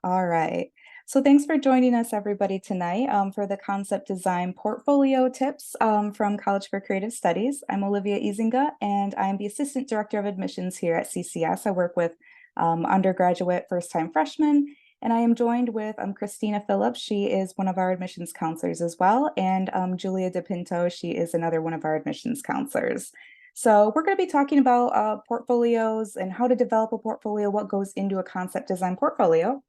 All right. So thanks for joining us, everybody, tonight for the Concept Design Portfolio Tips from College for Creative Studies. I'm Olivia Izinga, and I'm the Assistant Director of Admissions here at CCS. I work with undergraduate first-time freshmen, and I am joined with Christina Phillips. She is one of our admissions counselors as well, and Julia DePinto. She is another one of our admissions counselors. So we're going to be talking about portfolios and how to develop a portfolio, what goes into a concept design portfolio.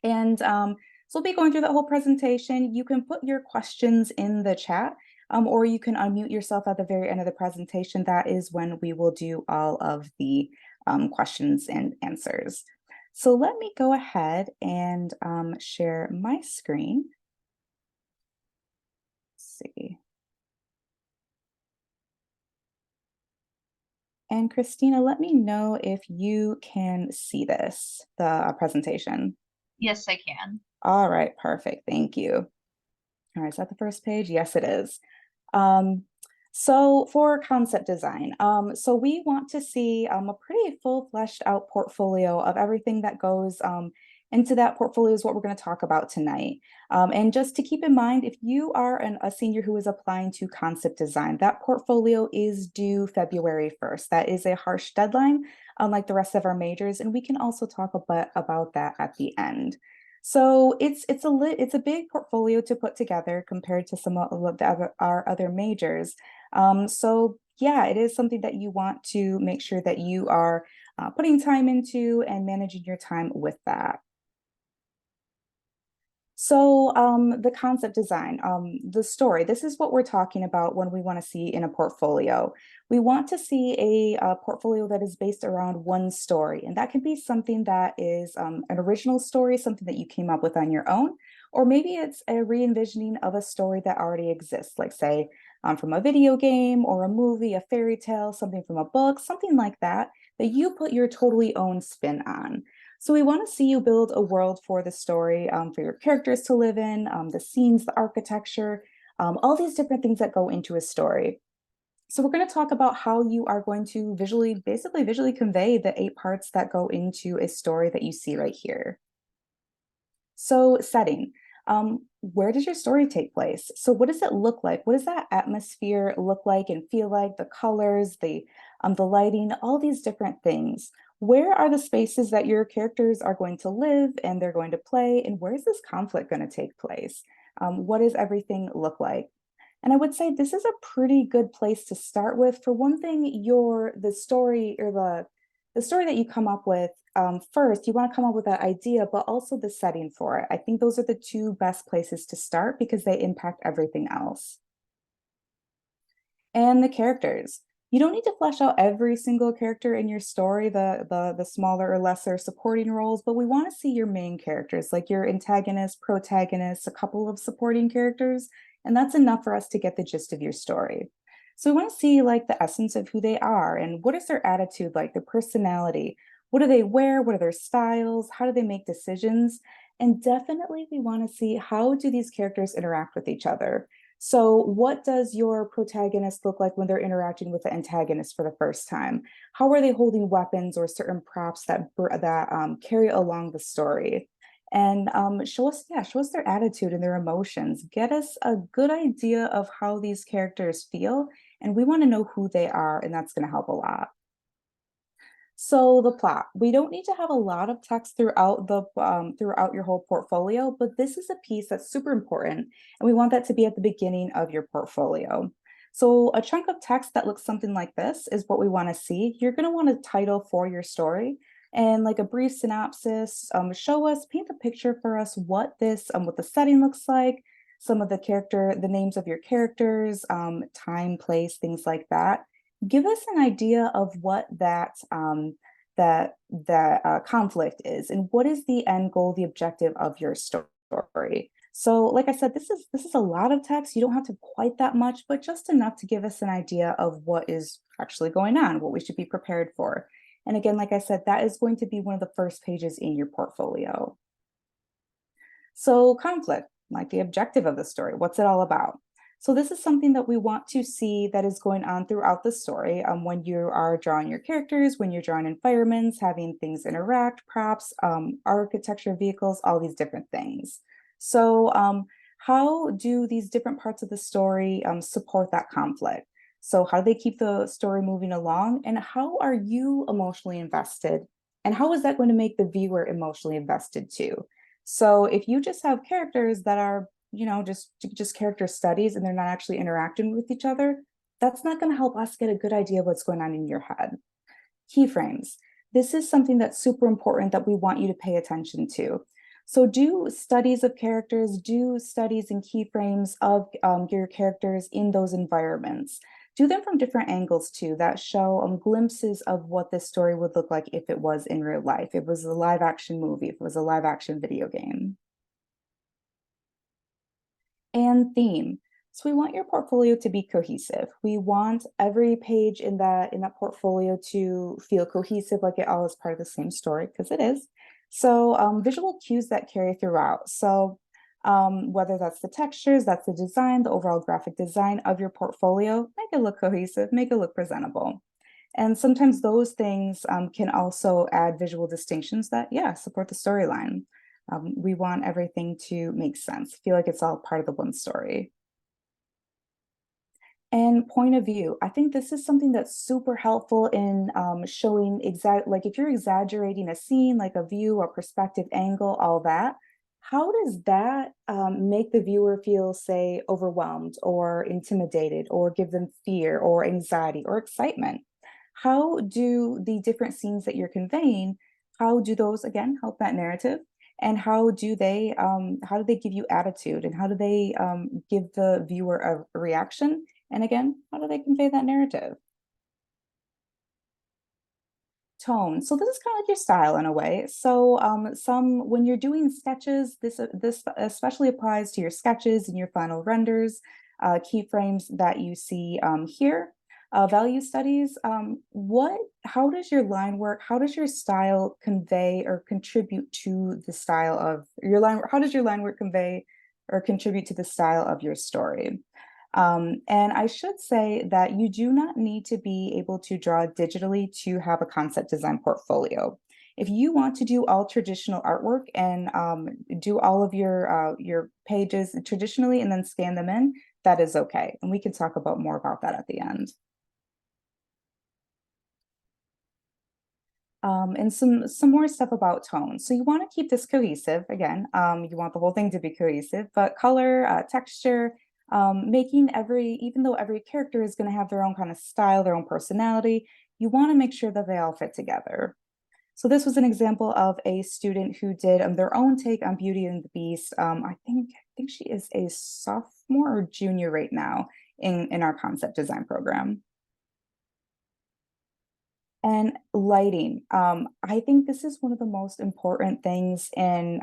And so we'll be going through the whole presentation. You can put your questions in the chat, or you can unmute yourself at the very end of the presentation. That is when we will do all of the questions and answers. So let me go ahead and share my screen. Let's see. And Christina, let me know if you can see this, the presentation. Yes, I can. All right, perfect. Thank you. All right, is that the first page? Yes, it is. So for concept design, so we want to see a pretty full fleshed out portfolio of everything that goes into that portfolio is what we're going to talk about tonight. And just to keep in mind, if you are a senior who is applying to concept design, that portfolio is due February 1st. That is a harsh deadline, unlike the rest of our majors, and we can also talk a bit about that at the end. So it's a big portfolio to put together compared to some of our other majors. So yeah, it is something that you want to make sure that you are putting time into and managing your time with that. So the concept design, the story, this is what we're talking about when we want to see in a portfolio. We want to see a portfolio that is based around one story, and that can be something that is an original story, something that you came up with on your own, or maybe it's a re-envisioning of a story that already exists, like say from a video game or a movie, a fairy tale, something from a book, something like that, that you put your totally own spin on. So we want to see you build a world for the story, for your characters to live in, the scenes, the architecture, all these different things that go into a story. So we're going to talk about how you are going to basically visually convey the 8 parts that go into a story that you see right here. So setting, where does your story take place? So what does it look like? What does that atmosphere look like and feel like? The colors, the lighting, all these different things. Where are the spaces that your characters are going to live and they're going to play? And where is this conflict going to take place? What does everything look like? And I would say this is a pretty good place to start with. For one thing, the story or the story that you come up with first, you want to come up with that idea, but also the setting for it. I think those are the 2 best places to start because they impact everything else. And the characters. You don't need to flesh out every single character in your story, the smaller or lesser supporting roles, but we want to see your main characters, like your antagonist, protagonist, a couple of supporting characters, and that's enough for us to get the gist of your story. So we want to see like the essence of who they are and what is their attitude like, their personality. What do they wear? What are their styles? How do they make decisions? And definitely we want to see how do these characters interact with each other. So what does your protagonist look like when they're interacting with the antagonist for the first time? How are they holding weapons or certain props that carry along the story? And show us their attitude and their emotions. Get us a good idea of how these characters feel, and we want to know who they are, and that's going to help a lot. So the plot, we don't need to have a lot of text throughout your whole portfolio, but this is a piece that's super important, and we want that to be at the beginning of your portfolio. So a chunk of text that looks something like this is what we want to see. You're going to want a title for your story and like a brief synopsis. Paint the picture for us what the setting looks like, some of the names of your characters, time, place, things like that. Give us an idea of what that conflict is, and what is the end goal, the objective of your story. So, like I said, this is a lot of text. You don't have to quite that much, but just enough to give us an idea of what is actually going on, what we should be prepared for. And again, like I said, that is going to be one of the first pages in your portfolio. So conflict, like the objective of the story, what's it all about? So this is something that we want to see that is going on throughout the story when you are drawing your characters, when you're drawing environments, having things interact, props, architecture, vehicles, all these different things. So how do these different parts of the story support that conflict? So how do they keep the story moving along? And how are you emotionally invested? And how is that going to make the viewer emotionally invested too? So if you just have characters that are just character studies and they're not actually interacting with each other, that's not going to help us get a good idea of what's going on in your head. Keyframes. This is something that's super important that we want you to pay attention to. So do studies of characters, do studies and keyframes of your characters in those environments. Do them from different angles too, that show glimpses of what this story would look like if it was in real life. If it was a live action movie, if it was a live action video game. And theme. So we want your portfolio to be cohesive. We want every page in that portfolio to feel cohesive, like it all is part of the same story, because it is. So visual cues that carry throughout. So whether that's the textures, that's the design, the overall graphic design of your portfolio, make it look cohesive, make it look presentable. And sometimes those things can also add visual distinctions that, yeah, support the storyline. We want everything to make sense, feel like it's all part of the one story. And point of view. I think this is something that's super helpful in showing like if you're exaggerating a scene, like a view or perspective angle, all that, how does that make the viewer feel, say, overwhelmed or intimidated or give them fear or anxiety or excitement? How do the different scenes that you're conveying, how do those again help that narrative? And how do they give you attitude and how do they give the viewer a reaction? And again, how do they convey that narrative? Tone. So this is kind of like your style in a way. So some when you're doing sketches, this especially applies to your sketches and your final renders, keyframes that you see here. Value studies. How does your line work? How does your style convey or contribute to the style of your line? How does your line work convey or contribute to the style of your story? And I should say that you do not need to be able to draw digitally to have a concept design portfolio. If you want to do all traditional artwork and do all of your pages traditionally and then scan them in, that is okay. And we can talk about more about that at the end. And some more stuff about tone. So you want to keep this cohesive. Again, you want the whole thing to be cohesive, but color, texture, even though every character is going to have their own kind of style, their own personality, you want to make sure that they all fit together. So this was an example of a student who did their own take on Beauty and the Beast. I think she is a sophomore or junior right now in our concept design program. And lighting. I think this is one of the most important things in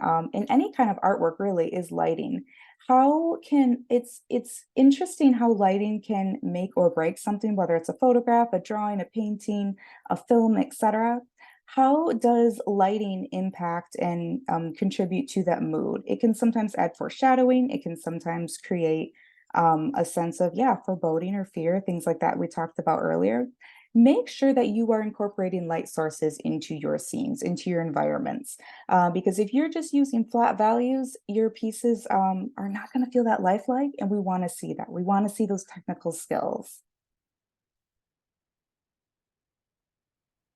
any kind of artwork, really, is lighting. It's interesting how lighting can make or break something, whether it's a photograph, a drawing, a painting, a film, etc. How does lighting impact and contribute to that mood? It can sometimes add foreshadowing. It can sometimes create a sense of, yeah, foreboding or fear, things like that we talked about earlier. Make sure that you are incorporating light sources into your scenes, into your environments. Because if you're just using flat values, your pieces are not going to feel that lifelike, and we want to see that. We want to see those technical skills.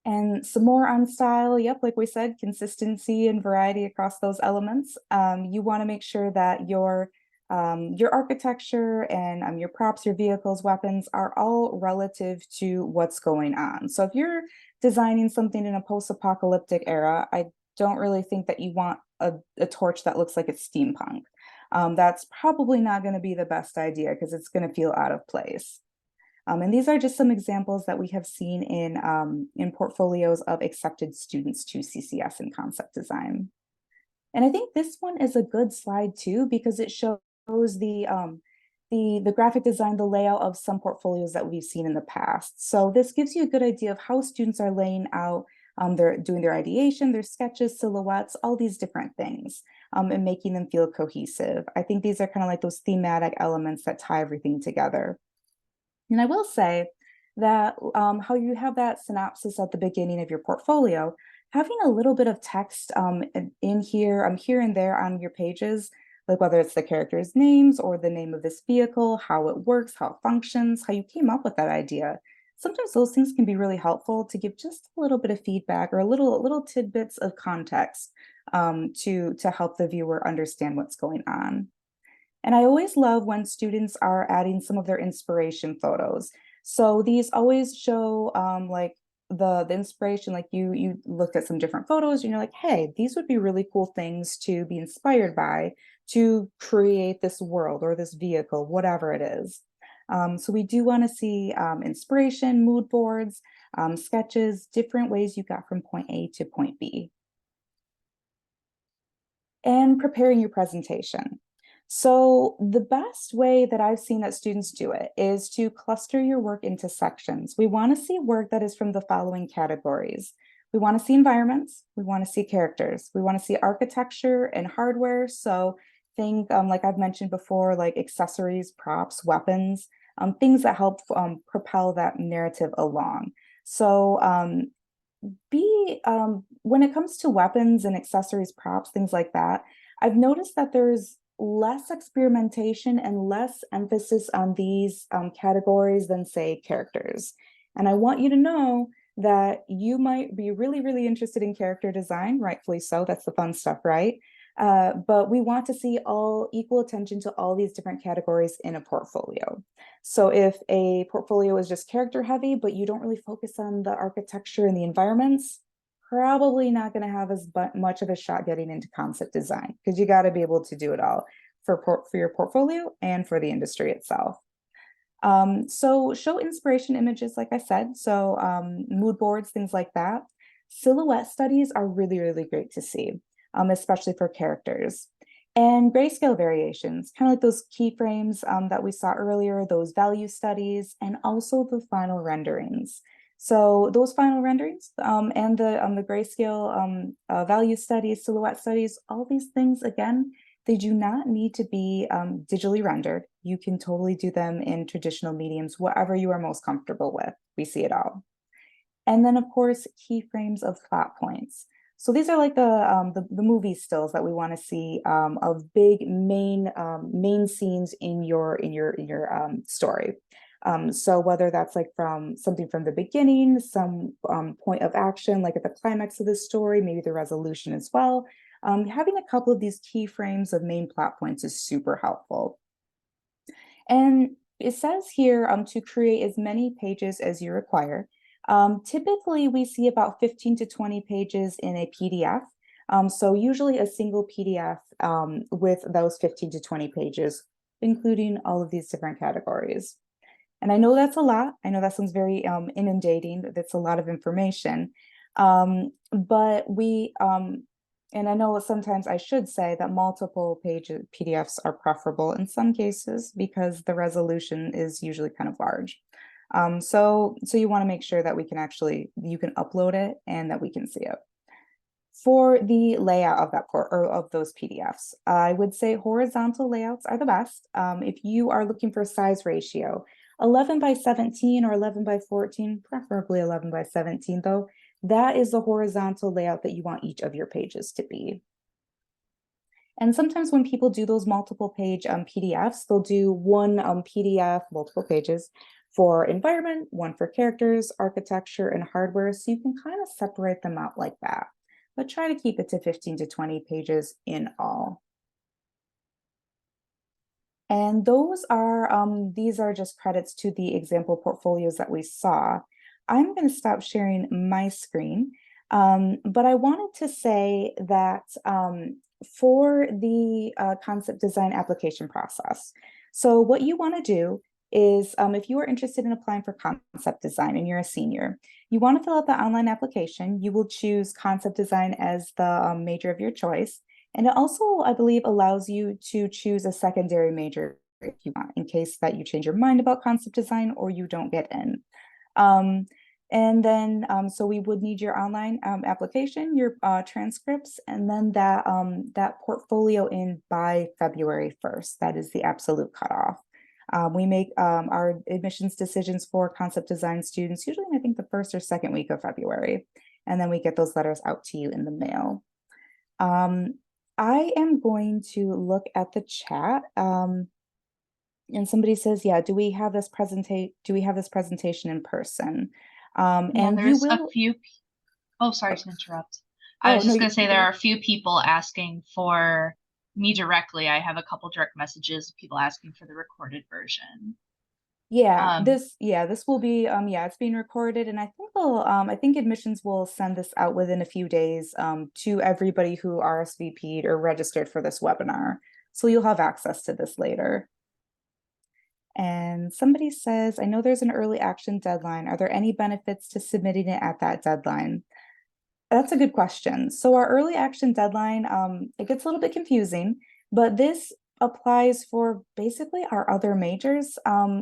And some more on style. Yep, like we said, consistency and variety across those elements. You want to make sure that your architecture and your props, your vehicles, weapons are all relative to what's going on. So if you're designing something in a post-apocalyptic era, I don't really think that you want a torch that looks like it's steampunk. That's probably not going to be the best idea because it's going to feel out of place. And these are just some examples that we have seen in portfolios of accepted students to CCS in concept design. And I think this one is a good slide too, because it shows the graphic design, the layout of some portfolios that we've seen in the past. So this gives you a good idea of how students are laying out They're doing their ideation, their sketches, silhouettes, all these different things, and making them feel cohesive. I think these are kind of like those thematic elements that tie everything together. And I will say that how you have that synopsis at the beginning of your portfolio, having a little bit of text in here, here and there on your pages, like whether it's the character's names or the name of this vehicle, how it works, how it functions, how you came up with that idea. Sometimes those things can be really helpful to give just a little bit of feedback or a little tidbits of context to help the viewer understand what's going on. And I always love when students are adding some of their inspiration photos. So these always show like the inspiration, like you looked at some different photos and you're like, hey, these would be really cool things to be inspired by to create this world or this vehicle, whatever it is. So we do want to see inspiration, mood boards, sketches, different ways you got from point A to point B. And preparing your presentation. So the best way that I've seen that students do it is to cluster your work into sections. We want to see work that is from the following categories. We want to see environments, we want to see characters, we want to see architecture and hardware. So think like I've mentioned before, like accessories, props, weapons, things that help propel that narrative along. So when it comes to weapons and accessories, props, things like that, I've noticed that there's less experimentation and less emphasis on these categories than, say, characters. And I want you to know that you might be really, really interested in character design, rightfully so. That's the fun stuff, right? But we want to see all equal attention to all these different categories in a portfolio. So if a portfolio is just character heavy, but you don't really focus on the architecture and the environments, probably not going to have as much of a shot getting into concept design, because you got to be able to do it all for your portfolio and for the industry itself. So show inspiration images, like I said, so mood boards, things like that. Silhouette studies are really, really great to see, especially for characters. And grayscale variations, kind of like those keyframes that we saw earlier, those value studies, and also the final renderings. So those final renderings and the grayscale value studies, silhouette studies, all these things, again, they do not need to be digitally rendered. You can totally do them in traditional mediums, whatever you are most comfortable with. We see it all. And then, of course, keyframes of plot points. So these are like the movie stills that we want to see of big main scenes in your story. So whether that's like from something from the beginning, some point of action, like at the climax of the story, maybe the resolution as well. Having a couple of these keyframes of main plot points is super helpful. And it says here to create as many pages as you require. Typically, we see about 15 to 20 pages in a PDF. So usually a single PDF with those 15 to 20 pages, including all of these different categories. And I know that's a lot. I know that sounds very inundating. That's a lot of information. But and I know sometimes I should say that multiple page PDFs are preferable in some cases because the resolution is usually kind of large. So you want to make sure that you can upload it and that we can see it. For the layout of that or of those PDFs, I would say horizontal layouts are the best. If you are looking for a size ratio, 11 by 17 or 11 by 14, preferably 11 by 17 though, that is the horizontal layout that you want each of your pages to be. And sometimes when people do those multiple page PDFs, they'll do one PDF, multiple pages for environment, one for characters, architecture, and hardware. So you can kind of separate them out like that, but try to keep it to 15 to 20 pages in all. And these are just credits to the example portfolios that we saw. I'm going to stop sharing my screen, but I wanted to say that for the concept design application process, so what you want to do is if you are interested in applying for concept design and you're a senior, you want to fill out the online application. You will choose concept design as the major of your choice. And it also, I believe, allows you to choose a secondary major if you want, in case that you change your mind about concept design or you don't get in. And then, so we would need your online application, your transcripts, and then that portfolio in by February 1st. That is the absolute cutoff. We make our admissions decisions for concept design students usually, I think, the first or second week of February. And then we get those letters out to you in the mail. I am going to look at the chat. And somebody says, yeah, do we have this presentation in person? Yeah, And you there's a will, few. Oh, sorry oh, to interrupt. I oh, was no, just going to say you go there ahead. are a few people asking for me directly. I have a couple direct messages of people asking for the recorded version. Um, This will be, it's being recorded, and I think admissions will send this out within a few days, to everybody who RSVP'd or registered for this webinar. So you'll have access to this later. And somebody says, I know there's an early action deadline. Are there any benefits to submitting it at that deadline? That's a good question. So our early action deadline, it gets a little bit confusing, but this applies for basically our other majors.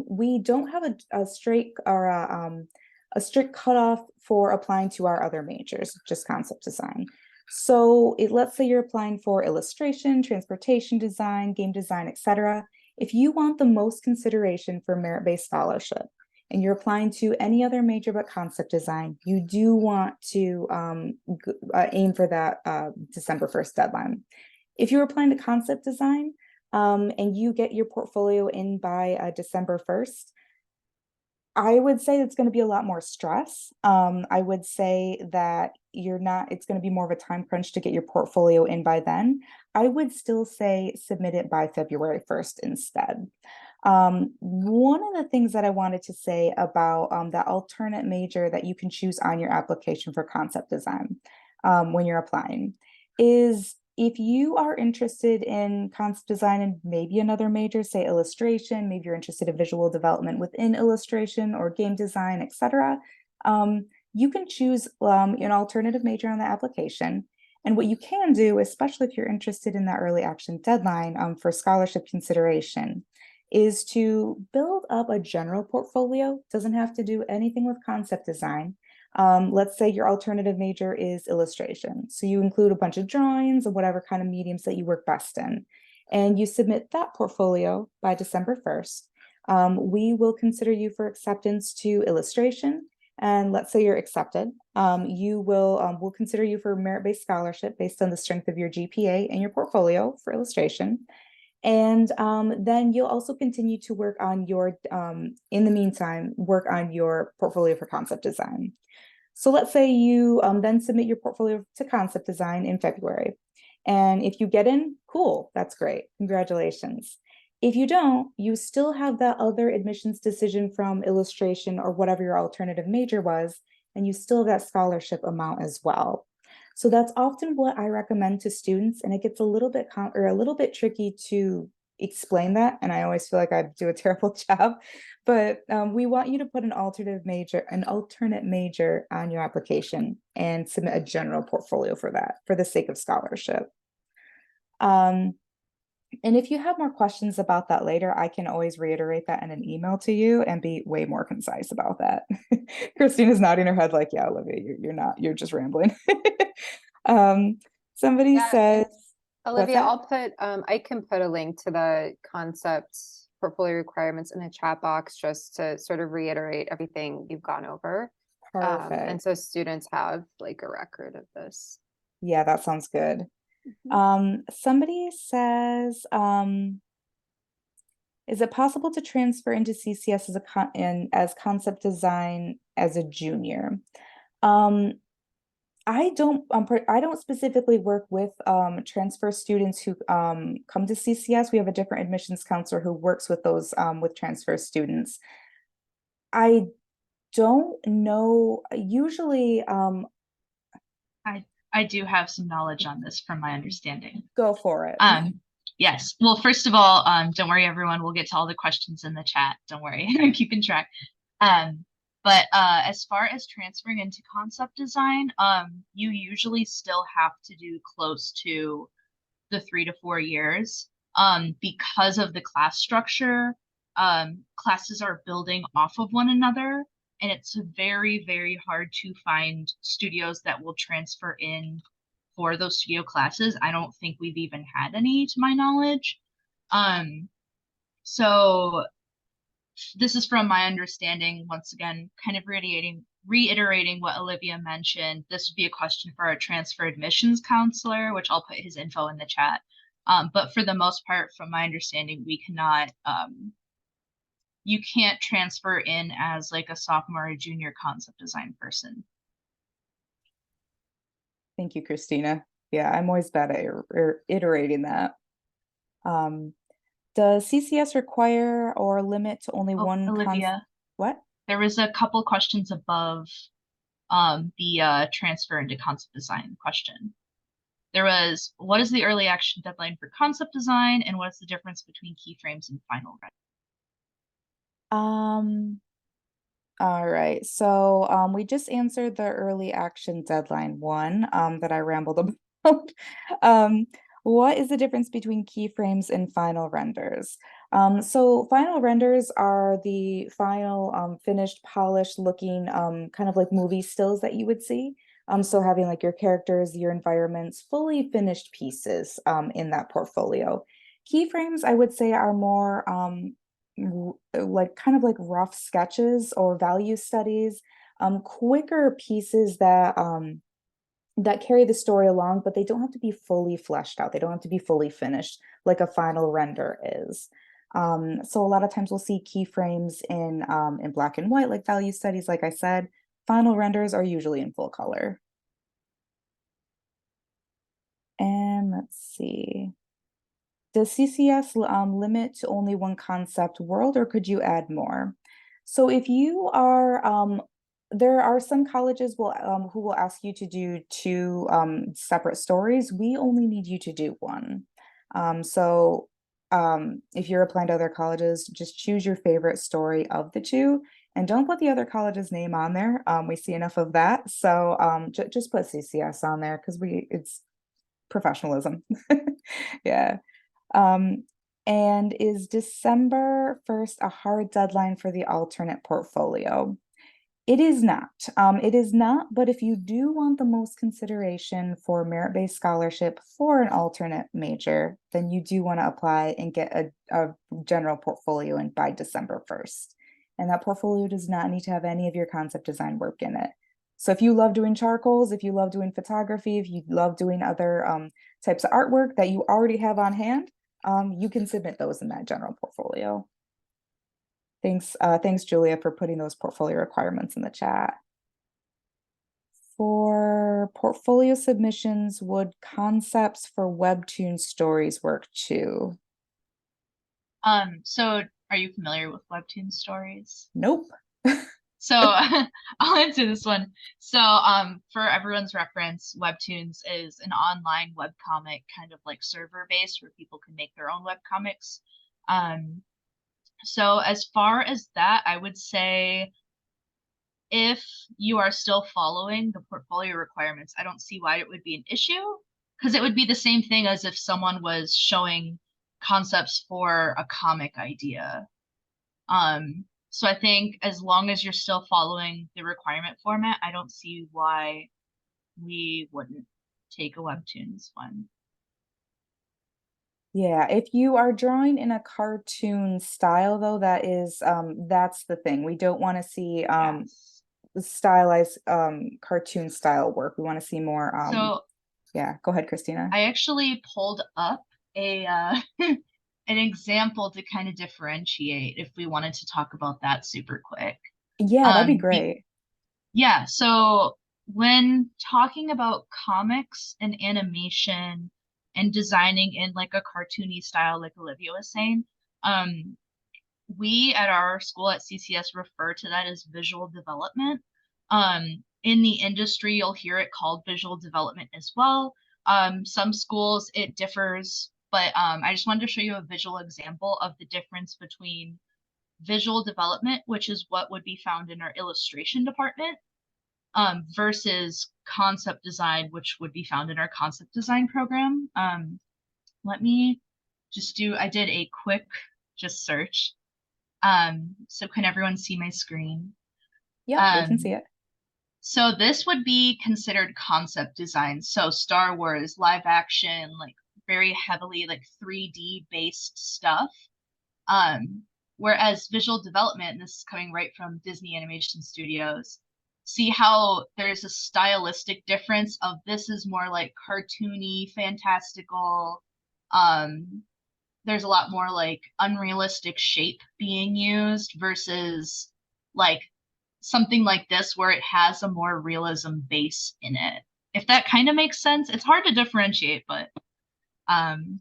We don't have a straight or a strict cutoff for applying to our other majors, just concept design. So let's say you're applying for illustration, transportation design, game design, etc. If you want the most consideration for merit-based scholarship, and you're applying to any other major but concept design, you do want to aim for that December 1st deadline. If you're applying to concept design and you get your portfolio in by December 1st, I would say it's going to be a lot more stress. I would say that it's going to be more of a time crunch to get your portfolio in by then. I would still say submit it by February 1st instead. One of the things that I wanted to say about that alternate major that you can choose on your application for concept design when you're applying is if you are interested in concept design and maybe another major, say illustration, maybe you're interested in visual development within illustration or game design, etc., you can choose an alternative major on the application. And what you can do, especially if you're interested in that early action deadline for scholarship consideration, is to build up a general portfolio. Doesn't have to do anything with concept design. Let's say your alternative major is illustration. So you include a bunch of drawings of whatever kind of mediums that you work best in. And you submit that portfolio by December 1st. We will consider you for acceptance to illustration. And let's say you're accepted, we'll consider you for merit-based scholarship based on the strength of your GPA and your portfolio for illustration. And then you'll also continue to work on in the meantime, work on your portfolio for concept design. So let's say you then submit your portfolio to concept design in February. And if you get in, cool, that's great. Congratulations. If you don't, you still have that other admissions decision from illustration or whatever your alternative major was, and you still have that scholarship amount as well. So that's often what I recommend to students, and it gets a little bit a little bit tricky to explain that, and I always feel like I do a terrible job. But we want you to put an alternate major on your application and submit a general portfolio for that, for the sake of scholarship. And if you have more questions about that later, I can always reiterate that in an email to you and be way more concise about that. Christina's nodding her head like, yeah, Olivia, you're not, you're just rambling. um, somebody Yeah, says, and what's Olivia, that? I can put a link to the concept portfolio requirements in the chat box just to sort of reiterate everything you've gone over. And Perfect. so students have like a record of this. Yeah, that sounds good. Mhm. Somebody says, is it possible to transfer into CCS as concept design as a junior? Um, I don't specifically work with transfer students who come to CCS. We have a different admissions counselor who works with those with transfer students. I don't know. Usually, I I do have some knowledge on this from my understanding. go for it. Um, yes. Well, first of all, don't worry, everyone. We'll get to all the questions in the chat. Don't worry, I'm keeping track. Um, but as far as transferring into concept design, you usually still have to do close to the 3 to 4 years. Because of the class structure, classes are building off of one another. and it's very, very hard to find studios that will transfer in for those studio classes. I don't think we've even had any to my knowledge. So this is from my understanding, once again, kind of reiterating what Olivia mentioned. This would be a question for our transfer admissions counselor, which I'll put his info in the chat. But for the most part, from my understanding, we cannot, you can't transfer in as like a sophomore or junior concept design person. Thank you, Christina. Yeah, I'm always bad at iterating that. Does CCS require or limit to only one Olivia, what? there was a couple questions above the transfer into concept design question. There was, what is the early action deadline for concept design, and what is the difference between keyframes and final render? All right, so we just answered the early action deadline one that I rambled about. What is the difference between keyframes and final renders? So final renders are the final finished, polished looking kind of like movie stills that you would see. So having like your characters, your environments, fully finished pieces in that portfolio. Keyframes, I would say, are more like kind of like rough sketches or value studies, quicker pieces that that carry the story along, but they don't have to be fully fleshed out. They don't have to be fully finished like a final render is. So a lot of times we'll see keyframes in black and white, like value studies, like I said. Final renders are usually in full color. And let's see. Does CCS limit to only one concept world, or could you add more? So if you are, there are some colleges who will ask you to do two separate stories. We only need you to do one. So if you're applying to other colleges, just choose your favorite story of the two, and don't put the other college's name on there. We see enough of that. So just put CCS on there because it's professionalism. Yeah. And is December 1st a hard deadline for the alternate portfolio? It is not. It is not, but if you do want the most consideration for merit-based scholarship for an alternate major, then you do want to apply and get a general portfolio in by December 1st. And that portfolio does not need to have any of your concept design work in it. So if you love doing charcoals, if you love doing photography, if you love doing other types of artwork that you already have on hand, you can submit those in that general portfolio. Thanks, Julia, for putting those portfolio requirements in the chat. For portfolio submissions, would concepts for webtoon stories work too? So are you familiar with webtoon stories? Nope. So I'll answer this one. So for everyone's reference, Webtoons is an online webcomic kind of like server based where people can make their own webcomics. So as far as that, I would say if you are still following the portfolio requirements, I don't see why it would be an issue because it would be the same thing as if someone was showing concepts for a comic idea. So I think as long as you're still following the requirement format, I don't see why we wouldn't take a Webtoons one. Yeah, if you are drawing in a cartoon style, though, that's the thing. We don't want to see Yes. stylized cartoon style work. We want to see more So yeah, go ahead, Christina. I actually pulled up a an example to kind of differentiate if we wanted to talk about that super quick. Yeah, that'd be great. Yeah, so when talking about comics and animation and designing in like a cartoony style, like Olivia was saying, we at our school at CCS refer to that as visual development. In the industry, you'll hear it called visual development as well. Some schools it differs, but I just wanted to show you a visual example of the difference between visual development, which is what would be found in our illustration department, versus concept design, which would be found in our concept design program. Let me just I did a quick just search. So can everyone see my screen? Yep, we can see it. So this would be considered concept design. So Star Wars, live action, like very heavily like 3D based stuff. Whereas visual development, and this is coming right from Disney Animation Studios, see how there's a stylistic difference of this is more like cartoony, fantastical. There's a lot more like unrealistic shape being used versus like something like this where it has a more realism base in it. If that kind of makes sense, it's hard to differentiate, but um,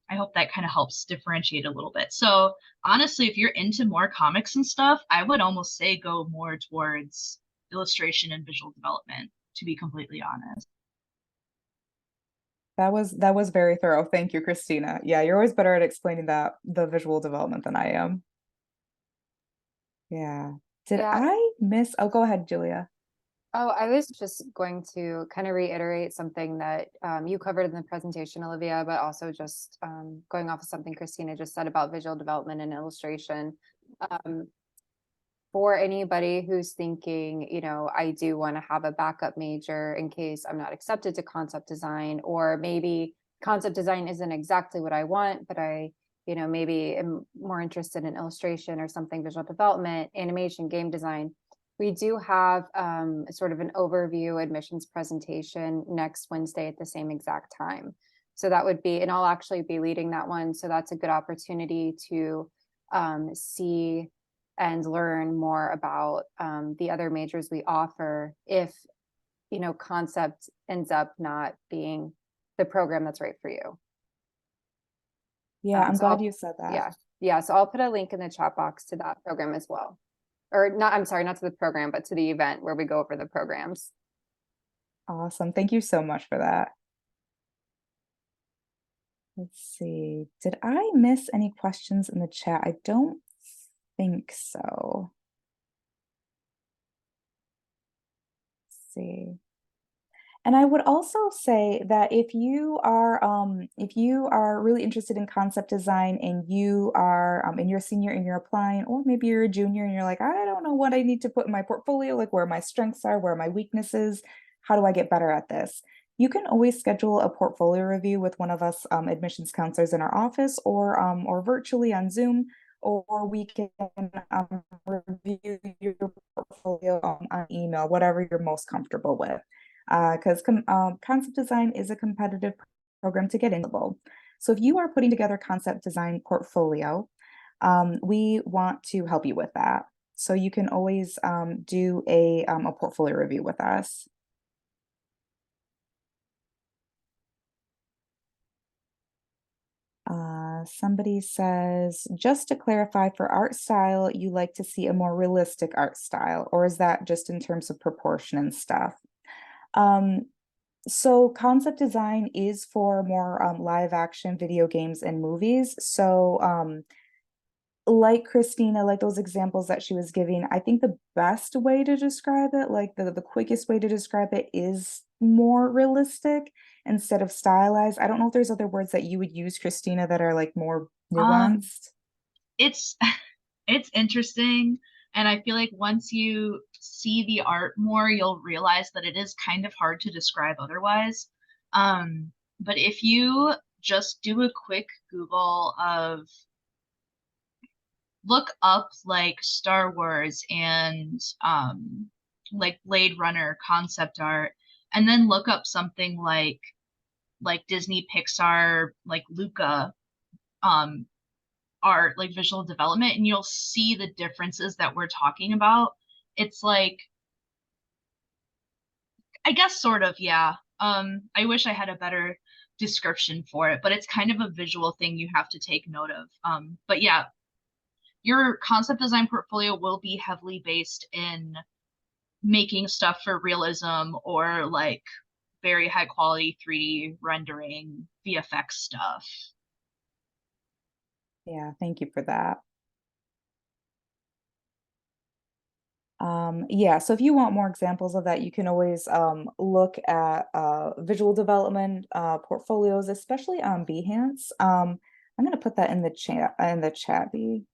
I hope that kind of helps differentiate a little bit. So honestly, if you're into more comics and stuff, I would almost say go more towards illustration and visual development, to be completely honest. That was very thorough. Thank you, Christina. Yeah, you're always better at explaining the visual development than I am. Yeah. Did Yeah. I miss? Oh, go ahead, Julia. Oh, I was just going to kind of reiterate something that you covered in the presentation, Olivia, but also just going off of something Christina just said about visual development and illustration. Um, for anybody who's thinking, you know, I do want to have a backup major in case I'm not accepted to concept design, or maybe concept design isn't exactly what I want, but I, you know, maybe am more interested in illustration or something, visual development, animation, game design. We do have sort of an overview admissions presentation next Wednesday at the same exact time. So that would be, and I'll actually be leading that one. So that's a good opportunity to see and learn more about the other majors we offer if, you know, concept ends up not being the program that's right for you. Yeah, I'm So glad you said that. yeah. So I'll put a link in the chat box to that program as well. Or not, I'm sorry, not to the program, but to the event where we go over the programs. Awesome. Thank you so much for that. Let's see. Did I miss any questions in the chat? I don't think so. Let's see. And I would also say that if you are really interested in concept design and you are and you're a senior and you're applying, or maybe you're a junior and you're like, I don't know what I need to put in my portfolio, like where my strengths are, where my weaknesses, how do I get better at this? You can always schedule a portfolio review with one of us admissions counselors in our office or virtually on Zoom, or we can review your portfolio on email, whatever you're most comfortable with, because concept design is a competitive program to get into. So if you are putting together concept design portfolio, we want to help you with that. So you can always do a portfolio review with us. Somebody says, just to clarify, for art style, you like to see a more realistic art style, or is that just in terms of proportion and stuff? So concept design is for more live action video games and movies. So like Christina, like those examples that she was giving, I think the best way to describe it, like the quickest way to describe it, is more realistic instead of stylized. I don't know if there's other words that you would use, Christina, that are like more Um, nuanced. it's it's interesting, and I feel like once you see the art more, you'll realize that it is kind of hard to describe otherwise. But if you just do a quick Google of look up like Star Wars and like Blade Runner concept art, and then look up something like Disney Pixar like Luca um art, like visual development, and you'll see the differences that we're talking about. It's like, I guess sort of, yeah. I wish I had a better description for it, but it's kind of a visual thing you have to take note of. But yeah, your concept design portfolio will be heavily based in making stuff for realism or like very high quality 3D rendering, VFX stuff. Yeah, thank you for that. Yeah, so if you want more examples of that, you can always look at visual development portfolios, especially on Behance. I'm going to put that in the chat, Behance.net.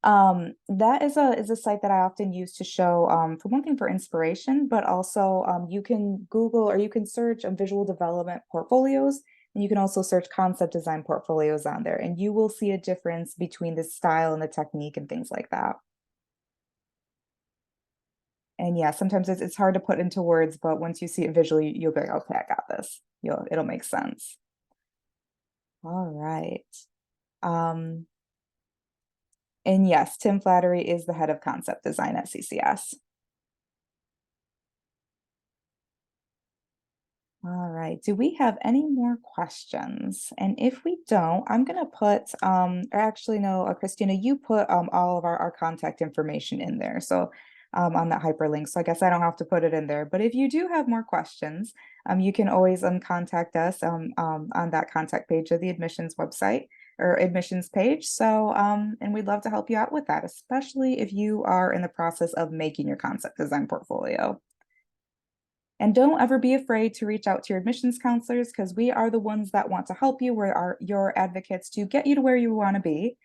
That is a site that I often use to show, for one thing, for inspiration, but also you can Google or you can search visual development portfolios, and you can also search concept design portfolios on there, and you will see a difference between the style and the technique and things like that. And yeah, sometimes it's hard to put into words, but once you see it visually, you'll be like, okay, I got this. It'll make sense. All right. Um, and yes, Tim Flattery is the head of concept design at CCS. All right. Do we have any more questions? And if we don't, I'm gonna put, or actually no, Christina, you put all of our contact information in there. So on that hyperlink. So I guess I don't have to put it in there. But if you do have more questions, you can always contact us on that contact page of the admissions website or admissions page. So and we'd love to help you out with that, especially if you are in the process of making your concept design portfolio. And don't ever be afraid to reach out to your admissions counselors, because we are the ones that want to help you. We're your advocates to get you to where you want to be.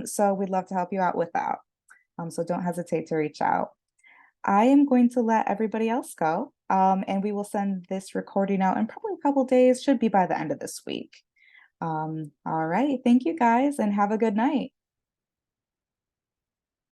So we'd love to help you out with that. So don't hesitate to reach out. I am going to let everybody else go, and we will send this recording out in probably a couple days, should be by the end of this week. All right. Thank you guys, and have a good night.